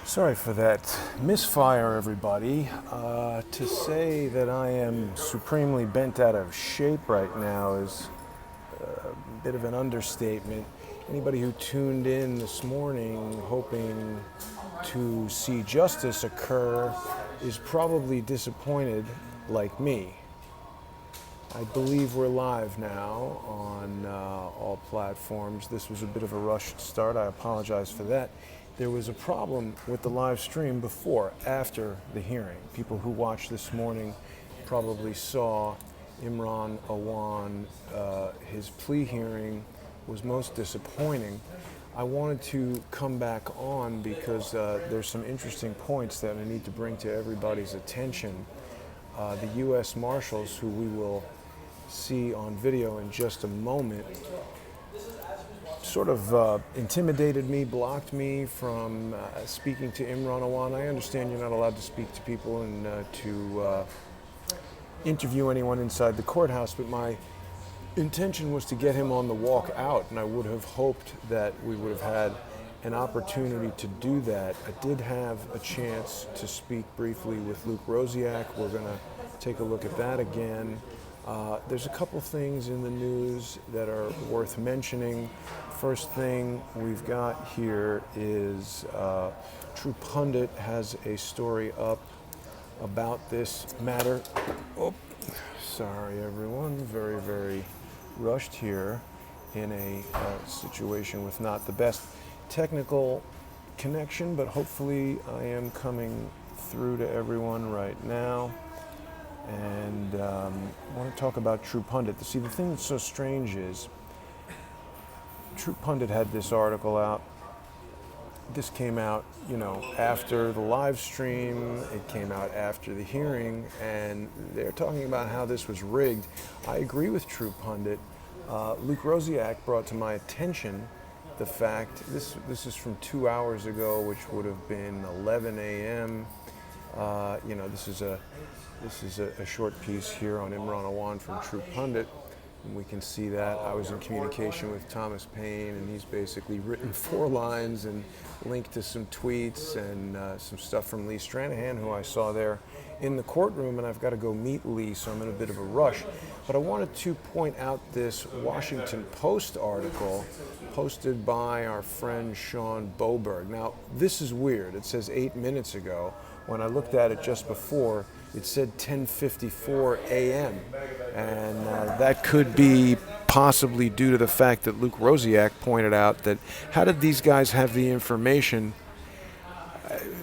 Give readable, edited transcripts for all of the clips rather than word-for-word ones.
Sorry for that misfire, everybody. To say that I am supremely bent out of shape right now is a bit of an understatement. Anybody who tuned in this morning hoping to see justice occur is probably disappointed like me. I believe we're live now on all platforms. This was a bit of a rushed start. I apologize for that. There was a problem with the live stream after the hearing. People who watched this morning probably saw Imran Awan. His plea hearing was most disappointing. I wanted to come back on because there's some interesting points that I need to bring to everybody's attention. The U.S. Marshals, who we will see on video in just a moment, sort of intimidated me, blocked me from speaking to Imran Awan. I understand you're not allowed to speak to people and to interview anyone inside the courthouse, but my intention was to get him on the walk out, and I would have hoped that we would have had an opportunity to do that. I did have a chance to speak briefly with Luke Rosiak. We're going to take a look at that again. There's a couple things in the news that are worth mentioning. First thing we've got here is True Pundit has a story up about this matter. Oh, sorry everyone, very, very rushed here in a situation with not the best technical connection, but hopefully I am coming through to everyone right now. And I want to talk about True Pundit. See, the thing that's so strange is True Pundit had this article out. This came out, after the live stream. It came out after the hearing, and they're talking about how this was rigged. I agree with True Pundit. Luke Rosiak brought to my attention the fact, this is from 2 hours ago, which would have been 11 a.m. This is a short piece here on Imran Awan from True Pundit. And we can see that. I was in communication with Thomas Paine, and he's basically written 4 lines and linked to some tweets and some stuff from Lee Stranahan, who I saw there in the courtroom, and I've got to go meet Lee, so I'm in a bit of a rush. But I wanted to point out this Washington Post article posted by our friend Sean Boberg. Now, this is weird. It says 8 minutes ago. When I looked at it just before, it said 10:54 a.m. And that could be possibly due to the fact that Luke Rosiak pointed out that how did these guys have the information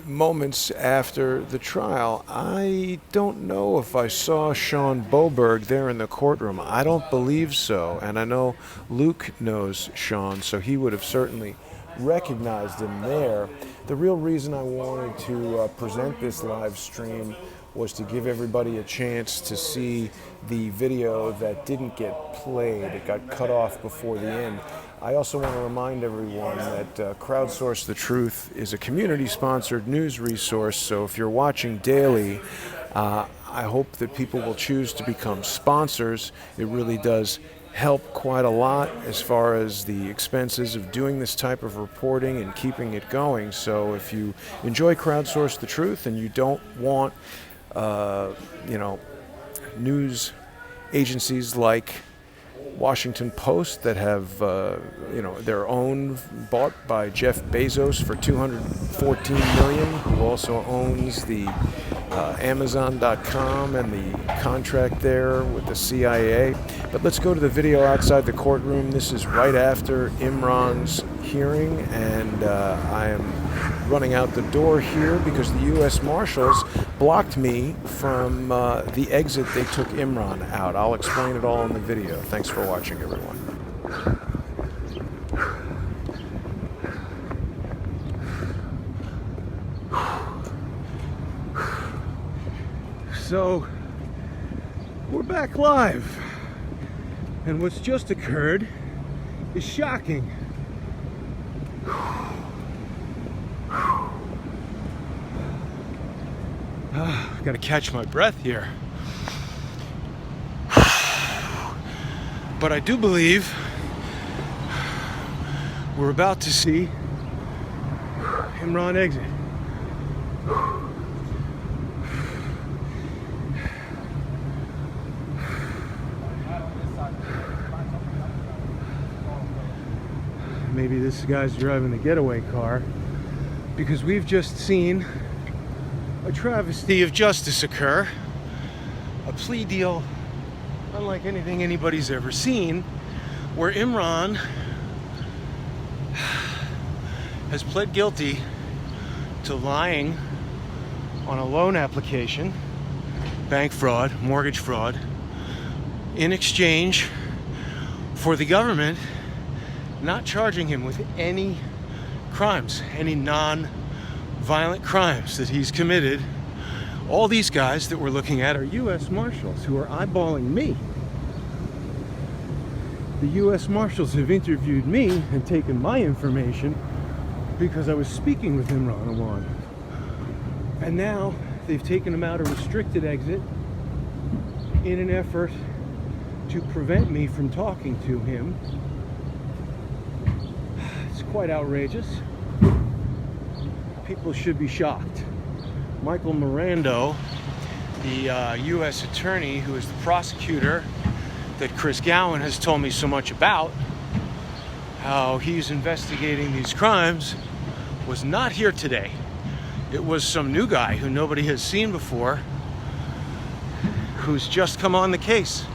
moments after the trial? I don't know if I saw Sean Boberg there in the courtroom. I don't believe so. And I know Luke knows Sean, so he would have certainly recognized him there. The real reason I wanted to present this live stream was to give everybody a chance to see the video that didn't get played. It got cut off before the end. I also want to remind everyone that Crowdsource the Truth is a community-sponsored news resource, so if you're watching daily, I hope that people will choose to become sponsors. It really does help quite a lot as far as the expenses of doing this type of reporting and keeping it going. So if you enjoy Crowdsource the Truth and you don't want news agencies like Washington Post that have their own, bought by Jeff Bezos for $214 million, who also owns the Amazon.com and the contract there with the CIA. But let's go to the video outside the courtroom. This is right after Imran's hearing, and I am running out the door here because the U.S. Marshals blocked me from the exit they took Imran out. I'll explain it all in the video. Thanks for watching, everyone. So, we're back live, and what's just occurred is shocking. Gotta catch my breath here. But I do believe we're about to see Imran exit. Maybe this guy's driving the getaway car, because we've just seen a travesty of justice occur. A plea deal unlike anything anybody's ever seen, where Imran has pled guilty to lying on a loan application, bank fraud, mortgage fraud, in exchange for the government not charging him with any crimes, any non-violent crimes that he's committed. All these guys that we're looking at are U.S. Marshals who are eyeballing me. The U.S. Marshals have interviewed me and taken my information because I was speaking with Imran Awan. And now they've taken him out a restricted exit in an effort to prevent me from talking to him. It's quite outrageous. People should be shocked. Michael Mirando, the U.S. attorney who is the prosecutor that Chris Gowan has told me so much about, how he's investigating these crimes, was not here today. It was some new guy who nobody has seen before, who's just come on the case,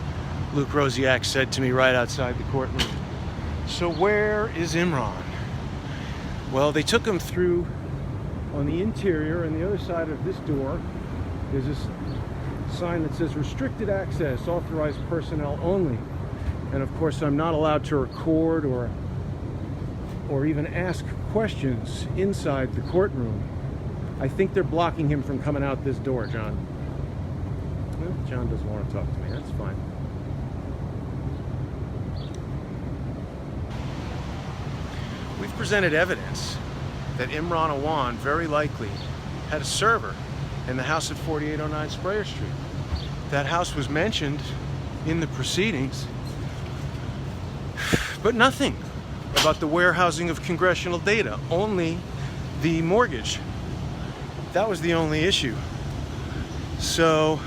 Luke Rosiak said to me right outside the courtroom. So where is Imran? Well, they took him through on the interior, and the other side of this door is this sign that says restricted access, authorized personnel only. And of course, I'm not allowed to record or even ask questions inside the courtroom. I think they're blocking him from coming out this door, John. Well, John doesn't want to talk to me. That's fine. We've presented evidence that Imran Awan very likely had a server in the house at 4809 Sprayer Street. That house was mentioned in the proceedings, but nothing about the warehousing of congressional data, only the mortgage. That was the only issue. So,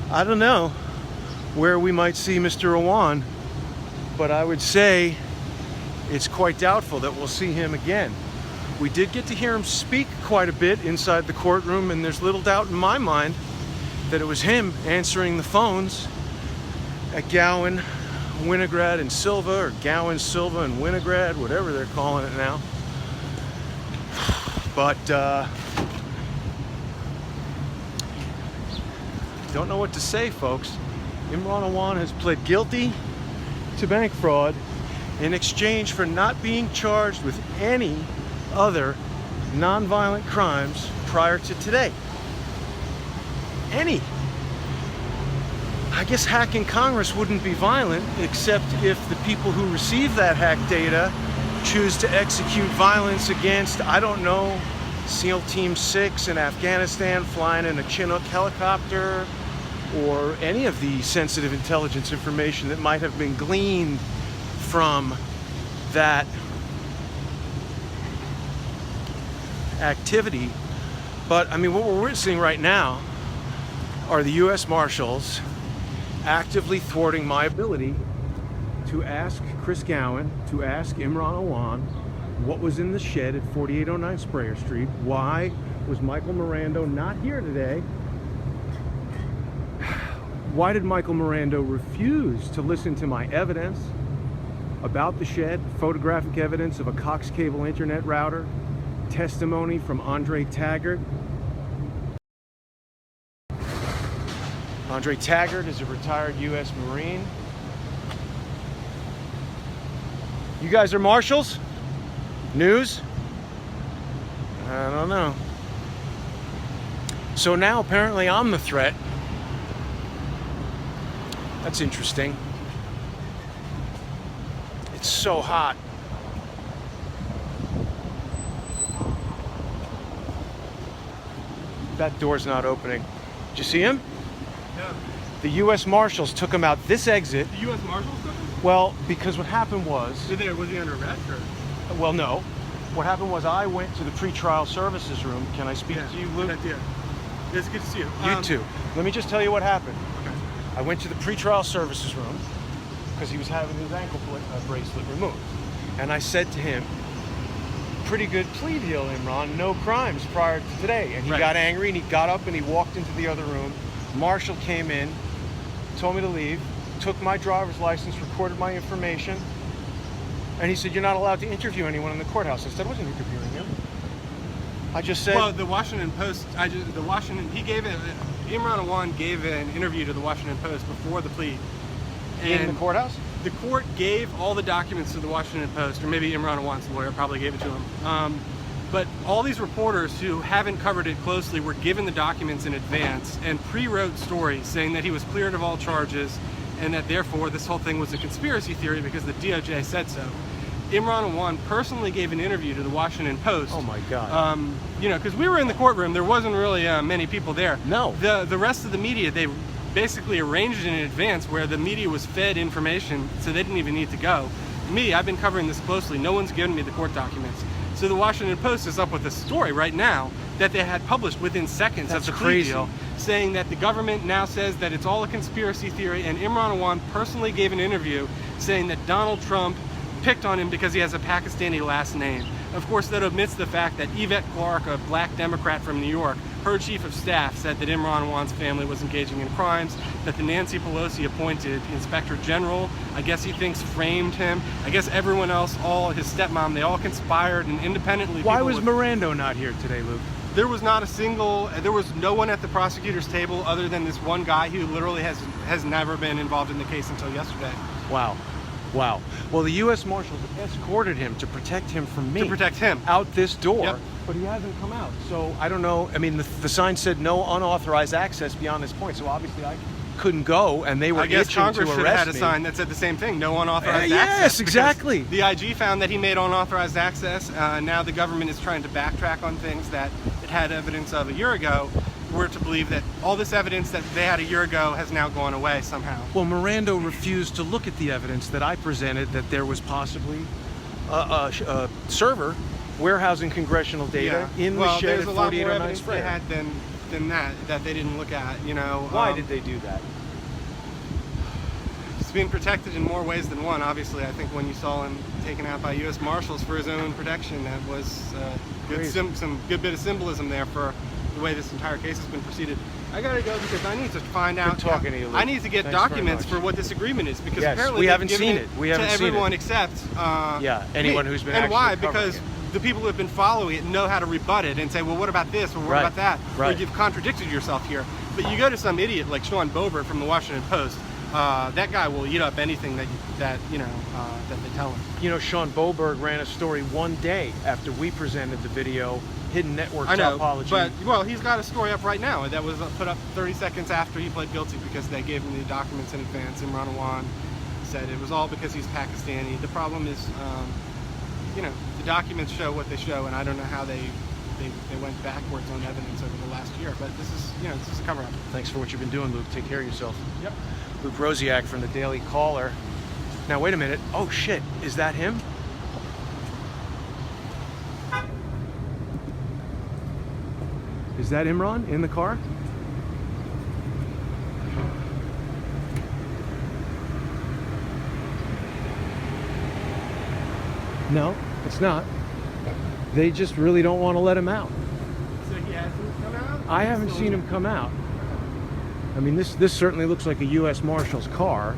I don't know where we might see Mr. Awan, but I would say it's quite doubtful that we'll see him again. We did get to hear him speak quite a bit inside the courtroom, and there's little doubt in my mind that it was him answering the phones at Gowan, Winograd, and Silva, or Gowan, Silva, and Winograd, whatever they're calling it now. But don't know what to say, folks. Imran Awan has pled guilty to bank fraud in exchange for not being charged with any other non-violent crimes prior to today. Any. I guess hacking Congress wouldn't be violent, except if the people who receive that hacked data choose to execute violence against, I don't know, SEAL Team 6 in Afghanistan flying in a Chinook helicopter, or any of the sensitive intelligence information that might have been gleaned from that activity. But I mean, what we're witnessing right now are the U.S. Marshals actively thwarting my ability to ask Chris Gowan, to ask Imran Awan what was in the shed at 4809 Sprayer Street. Why was Michael Mirando not here today? Why did Michael Mirando refuse to listen to my evidence about the shed, photographic evidence of a Cox cable internet router, testimony from Andre Taggart? Andre Taggart is a retired U.S. Marine. You guys are Marshals? News? I don't know. So now apparently I'm the threat. That's interesting. It's so hot. That door's not opening. Did you see him? Yeah. The U.S. Marshals took him out this exit. The U.S. Marshals took him? Well, because what happened was... Was he under arrest or? Well, no. What happened was I went to the pretrial services room. Can I speak to you, Luke? Good idea. It's good to see you. You too. Let me just tell you what happened. Okay. I went to the pretrial services room because he was having his ankle bracelet removed. And I said to him, pretty good plea deal, Imran, no crimes prior to today. And he got angry and he got up and he walked into the other room. Marshal came in, told me to leave, took my driver's license, recorded my information, and he said, you're not allowed to interview anyone in the courthouse. I said, I wasn't interviewing him. I just said... Well, the Washington Post, Imran Awan gave an interview to the Washington Post before the plea. In the courthouse? The court gave all the documents to the Washington Post, or maybe Imran Awan's lawyer probably gave it to him. But all these reporters who haven't covered it closely were given the documents in advance and pre-wrote stories saying that he was cleared of all charges and that therefore this whole thing was a conspiracy theory because the DOJ said so. Imran Awan personally gave an interview to the Washington Post. Oh my God. You know, because we were in the courtroom, there wasn't really many people there. No. The rest of the media, they basically arranged it in advance where the media was fed information, so they didn't even need to go. Me, I've been covering this closely. No one's given me the court documents. So the Washington Post is up with a story right now that they had published within seconds of the plea deal, saying that the government now says that it's all a conspiracy theory, and Imran Awan personally gave an interview saying that Donald Trump picked on him because he has a Pakistani last name. Of course, that omits the fact that Yvette Clarke, a black Democrat from New York, her chief of staff said that Imran Awan's family was engaging in crimes, that the Nancy Pelosi appointed inspector general, I guess he thinks framed him. I guess everyone else, all his stepmom, they all conspired and independently. Why was Mirando not here today, Luke? There was no one at the prosecutor's table other than this one guy who literally has never been involved in the case until yesterday. Wow. Wow. Well, the U.S. Marshals escorted him to protect him from me. To protect him. Out this door. Yep. But he hasn't come out. So I don't know. I mean, the sign said no unauthorized access beyond this point. So obviously I couldn't go, and they were itching to arrest me. I guess Congress should have had a sign that said the same thing, no unauthorized access. Yes, exactly. The IG found that he made unauthorized access. Now the government is trying to backtrack on things that it had evidence of a year ago. We're to believe that all this evidence that they had a year ago has now gone away somehow. Well, Mirando refused to look at the evidence that I presented that there was possibly a server warehousing congressional data in the shed at 4809 Square. They had than that they didn't look at, you know. Why did they do that? It's being protected in more ways than one, obviously. I think when you saw him taken out by U.S. Marshals for his own protection, that was some good bit of symbolism there for the way this entire case has been proceeded. I gotta go because I need to find out. Good talking to you, Luke. I need to get documents for what this agreement is because apparently we haven't seen it. We haven't to seen everyone it. except anyone who's been and actually why? covering Because it. the people who have been following it know how to rebut it and say, well, what about this or what about that? Or you've contradicted yourself here. But you go to some idiot like Sean Boebert from the Washington Post. That guy will eat up anything that they tell him. You know, Sean Boebert ran a story one day after we presented the video, Hidden Network Topology. But well, he's got a story up right now that was put up 30 seconds after he pled guilty because they gave him the documents in advance. Imran Awan said it was all because he's Pakistani. The problem is, the documents show what they show, and I don't know how they went backwards on evidence over the last year. But this is a cover-up. Thanks for what you've been doing, Luke. Take care of yourself. Yep. Luke Rosiak from the Daily Caller. Now, wait a minute. Oh, shit. Is that him? Is that Imran in the car? No, it's not. They just really don't want to let him out. So he hasn't come out? I haven't seen him come out. I mean, this certainly looks like a U.S. Marshal's car.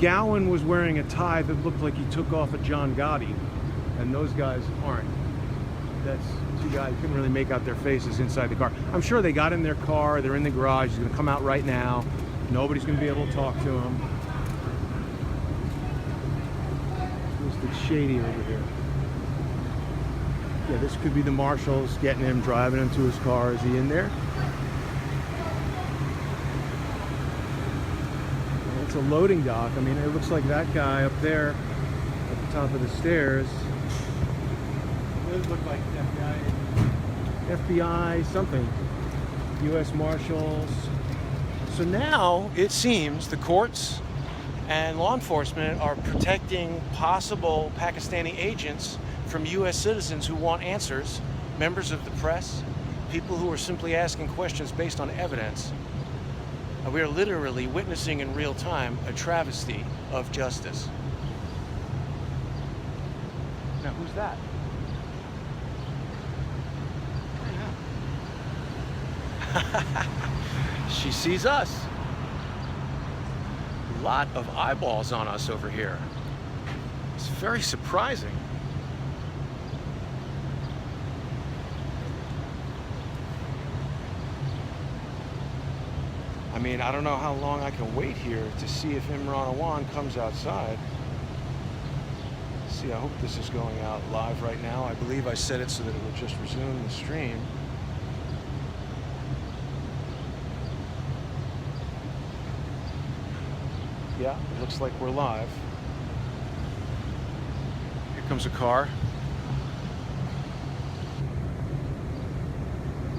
Gowan was wearing a tie that looked like he took off a John Gotti, and those guys aren't. That's two guys, you couldn't really make out their faces inside the car. I'm sure they got in their car, they're in the garage, he's going to come out right now. Nobody's going to be able to talk to him. It's shady over here. Yeah, this could be the Marshals getting him, driving him to his car. Is he in there? It's a loading dock. I mean, it looks like that guy up there at the top of the stairs. It does look like that guy. FBI, something. U.S. Marshals. So now it seems the courts and law enforcement are protecting possible Pakistani agents from U.S. citizens who want answers, members of the press, people who are simply asking questions based on evidence. And we are literally witnessing in real time a travesty of justice. Now, who's that? She sees us. A lot of eyeballs on us over here. It's very surprising. I mean, I don't know how long I can wait here to see if Imran Awan comes outside. See, I hope this is going out live right now. I believe I set it so that it will just resume the stream. Yeah, it looks like we're live. Here comes a car.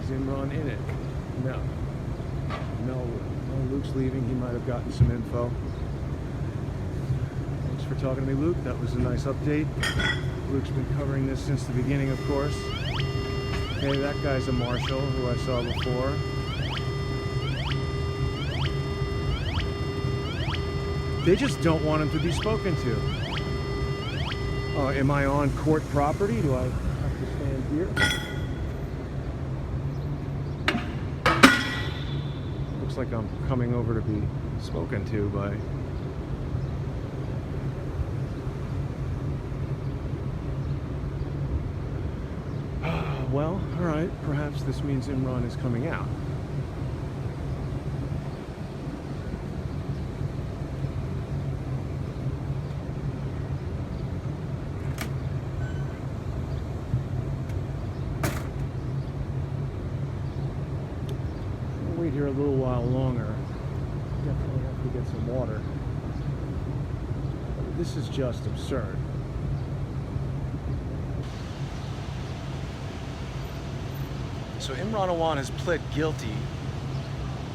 Is Imran in it? No. No, Luke's leaving. He might have gotten some info. Thanks for talking to me, Luke. That was a nice update. Luke's been covering this since the beginning, of course. Hey, that guy's a marshal who I saw before. They just don't want him to be spoken to. Am I on court property? Do I have to stand here? Looks like I'm coming over to be spoken to by... Well, all right. Perhaps this means Imran is coming out. Here a little while longer. Definitely have to get some water. This is just absurd. So Imran Awan has pled guilty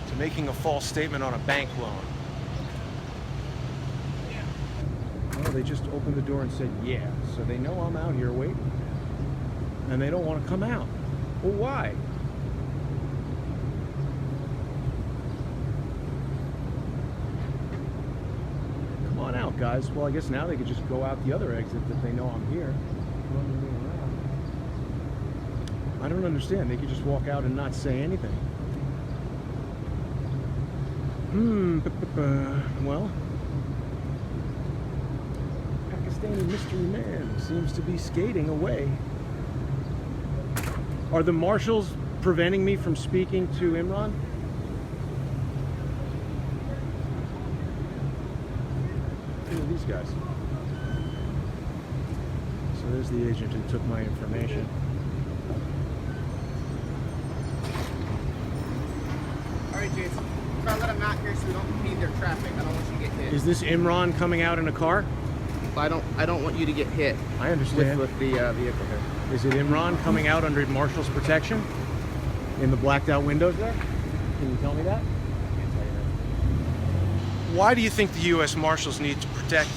to making a false statement on a bank loan. Well, they just opened the door and said, yeah. So they know I'm out here waiting. And they don't want to come out. Well, why? Out, guys. Well, I guess now they could just go out the other exit that they know I'm here. Running me around. I don't understand. They could just walk out and not say anything. Well, Pakistani mystery man seems to be skating away. Are the marshals preventing me from speaking to Imran? These guys. So there's the agent who took my information. Alright, Jason. Try to let him out here so we don't impede their traffic. I don't want you to get hit. Is this Imran coming out in a car? I don't want you to get hit. I understand. With the vehicle here. Is it Imran coming out under Marshals protection? In the blacked out windows there? Can you tell me that? Why do you think the U.S. Marshals need to protect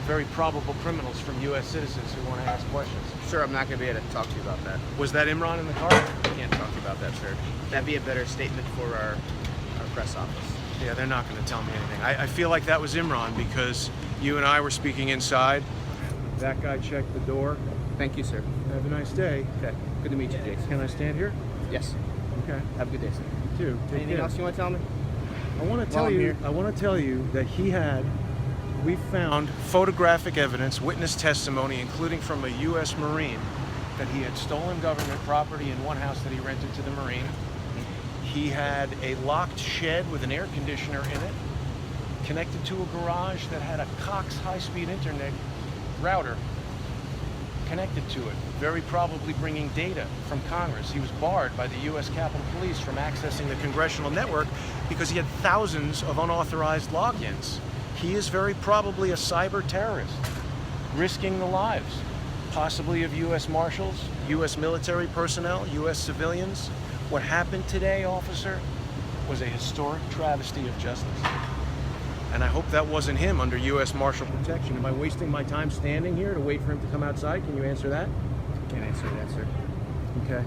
very probable criminals from U.S. citizens who want to ask questions? Sir, I'm not going to be able to talk to you about that. Was that Imran in the car? I can't talk to you about that, sir. That'd be a better statement for our press office. Yeah, they're not going to tell me anything. I feel like that was Imran because you and I were speaking inside. That guy checked the door. Thank you, sir. Have a nice day. Okay. Good to meet you, Jason. Can I stand here? Yes. Okay. Have a good day, sir. You too. Take Anything care. else you want to tell me? I want to tell you that we found photographic evidence, witness testimony, including from a U.S. Marine, that he had stolen government property in one house that he rented to the Marine. He had a locked shed with an air conditioner in it, connected to a garage that had a Cox high-speed internet router connected to it, very probably bringing data from Congress. He was barred by the U.S. Capitol Police from accessing the congressional network because he had thousands of unauthorized logins. He is very probably a cyber terrorist, risking the lives possibly of U.S. Marshals, U.S. military personnel, U.S. civilians. What happened today, officer, was a historic travesty of justice. And I hope that wasn't him under U.S. Marshal protection. Am I wasting my time standing here to wait for him to come outside? Can you answer that? Can't answer that, sir. Okay.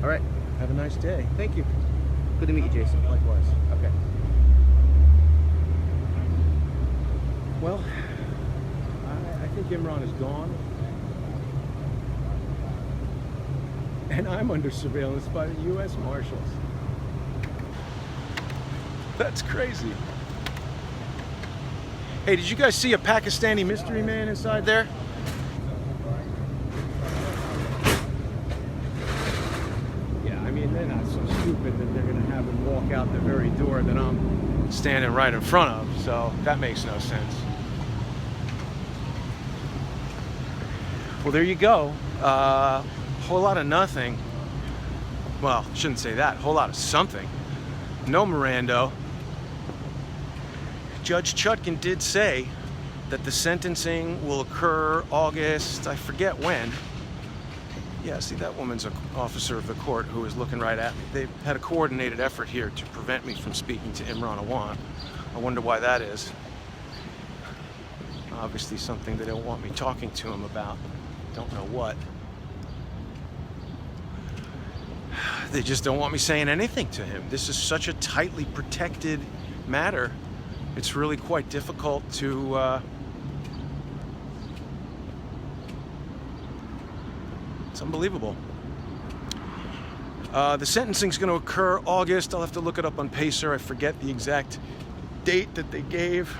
All right. Have a nice day. Thank you. Good to meet you, Jason. Likewise. Okay. Well, I think Imran is gone. And I'm under surveillance by the U.S. Marshals. That's crazy. Hey, did you guys see a Pakistani mystery man inside there? Yeah, I mean, they're not so stupid that they're gonna have him walk out the very door that I'm standing right in front of, so that makes no sense. Well, there you go. Whole lot of nothing. Well, shouldn't say that. Whole lot of something. No Mirando. Judge Chutkan did say that the sentencing will occur August, I forget when. Yeah, see, that woman's an officer of the court who is looking right at me. They've had a coordinated effort here to prevent me from speaking to Imran Awan. I wonder why that is. Obviously something they don't want me talking to him about. Don't know what. They just don't want me saying anything to him. This is such a tightly protected matter. It's really quite difficult to it's unbelievable. The sentencing's going to occur August. I'll have to look it up on Pacer. I forget the exact date that they gave.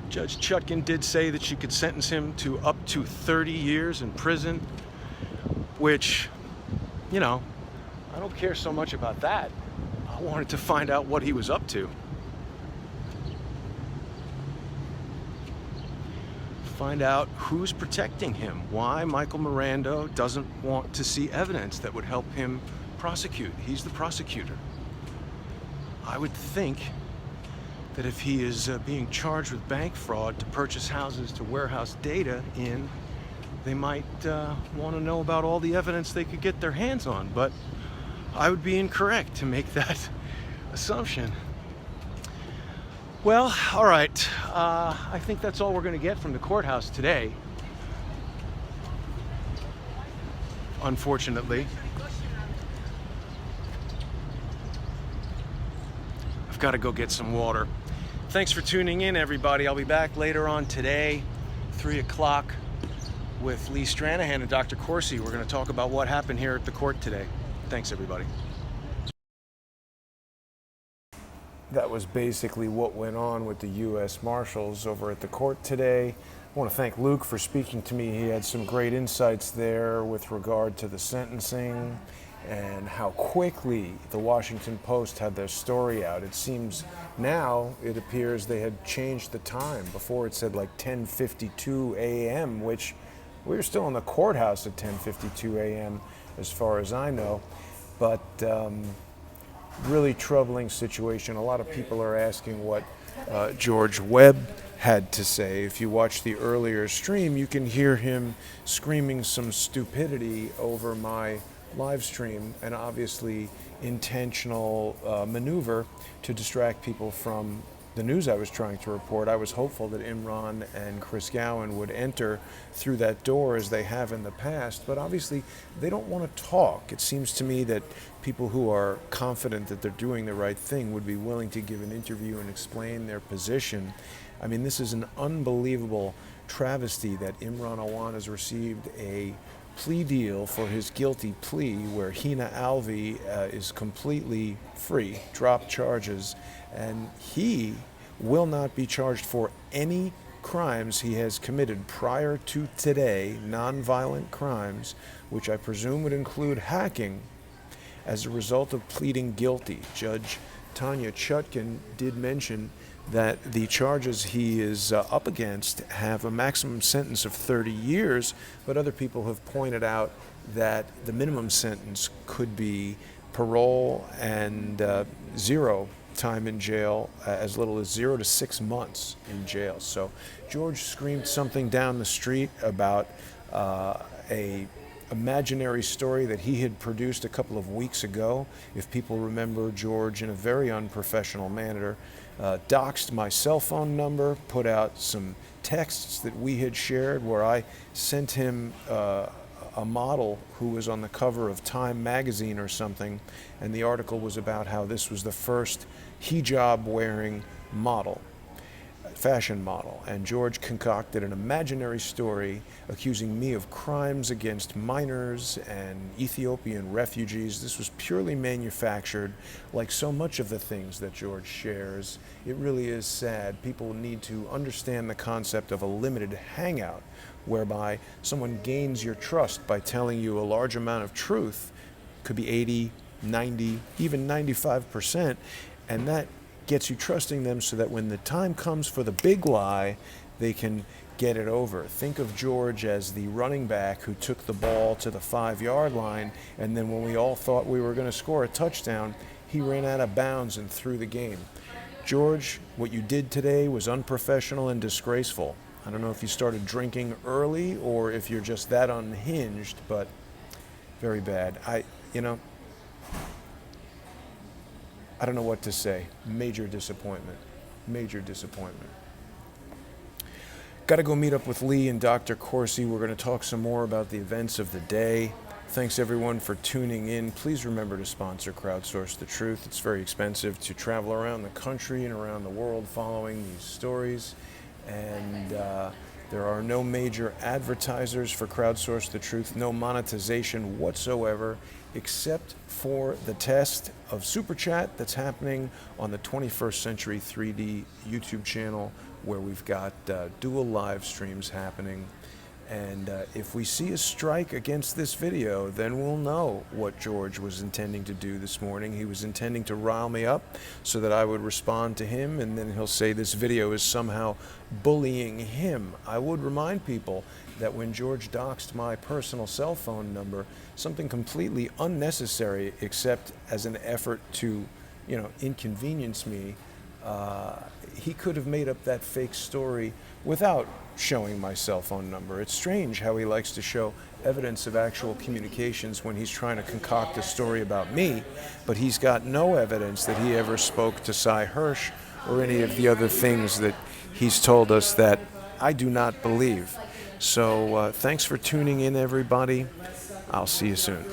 Judge Chutkan did say that she could sentence him to up to 30 years in prison, which, you know, I don't care so much about that. I wanted to find out what he was up to. Find out who's protecting him, why Michael Mirando doesn't want to see evidence that would help him prosecute. He's the prosecutor. I would think that if he is being charged with bank fraud to purchase houses to warehouse data in, they might want to know about all the evidence they could get their hands on, but I would be incorrect to make that assumption. Well, all right. I think that's all we're going to get from the courthouse today. Unfortunately. I've got to go get some water. Thanks for tuning in, everybody. I'll be back later on today, 3 o'clock, with Lee Stranahan and Dr. Corsi. We're going to talk about what happened here at the court today. Thanks, everybody. That was basically what went on with the U.S. Marshals over at the court today. I want to thank Luke for speaking to me. He had some great insights there with regard to the sentencing and how quickly the Washington Post had their story out. It seems now, it appears they had changed the time. Before it said like 10:52 a.m., which we were still in the courthouse at 10:52 a.m. as far as I know. But really troubling situation. A lot of people are asking what George Webb had to say. If you watch the earlier stream, you can hear him screaming some stupidity over my live stream, and obviously intentional maneuver to distract people from the news I was trying to report. I was hopeful that Imran and Chris Gowan would enter through that door as they have in the past, but obviously they don't want to talk. It seems to me that people who are confident that they're doing the right thing would be willing to give an interview and explain their position. I mean, this is an unbelievable travesty that Imran Awan has received a plea deal for his guilty plea where Hina Alvi is completely free, dropped charges, and he will not be charged for any crimes he has committed prior to today, nonviolent crimes, which I presume would include hacking, as a result of pleading guilty. Judge Tanya Chutkan did mention that the charges he is up against have a maximum sentence of 30 years, but other people have pointed out that the minimum sentence could be parole and 0 time in jail, as little as 0 to 6 months in jail. So George screamed something down the street about a imaginary story that he had produced a couple of weeks ago. If people remember, George, in a very unprofessional manner, doxed my cell phone number, put out some texts that we had shared where I sent him a model who was on the cover of Time magazine or something, and the article was about how this was the first hijab-wearing model, fashion model, and George concocted an imaginary story accusing me of crimes against minors and Ethiopian refugees. This was purely manufactured, like so much of the things that George shares. It really is sad. People need to understand the concept of a limited hangout, whereby someone gains your trust by telling you a large amount of truth, could be 80, 90, even 95%, and that gets you trusting them so that when the time comes for the big lie, they can get it over. Think of George as the running back who took the ball to the 5-yard line, and then when we all thought we were going to score a touchdown, he ran out of bounds and threw the game. George, what you did today was unprofessional and disgraceful. I don't know if you started drinking early or if you're just that unhinged, but very bad. I don't know what to say. Major disappointment. Major disappointment. Got to go meet up with Lee and Dr. Corsi. We're going to talk some more about the events of the day. Thanks everyone for tuning in. Please remember to sponsor Crowdsource the Truth. It's very expensive to travel around the country and around the world following these stories. And there are no major advertisers for Crowdsource the Truth, no monetization whatsoever, except for the test of Super Chat that's happening on the 21st Century 3D YouTube channel, where we've got dual live streams happening. And if we see a strike against this video, then we'll know what George was intending to do this morning. He was intending to rile me up so that I would respond to him, and then he'll say this video is somehow bullying him. I would remind people that when George doxed my personal cell phone number, something completely unnecessary except as an effort to, inconvenience me, he could have made up that fake story without showing my cell phone number. It's strange how he likes to show evidence of actual communications when he's trying to concoct a story about me, but he's got no evidence that he ever spoke to Cy Hirsch or any of the other things that he's told us that I do not believe. So thanks for tuning in, everybody. I'll see you soon.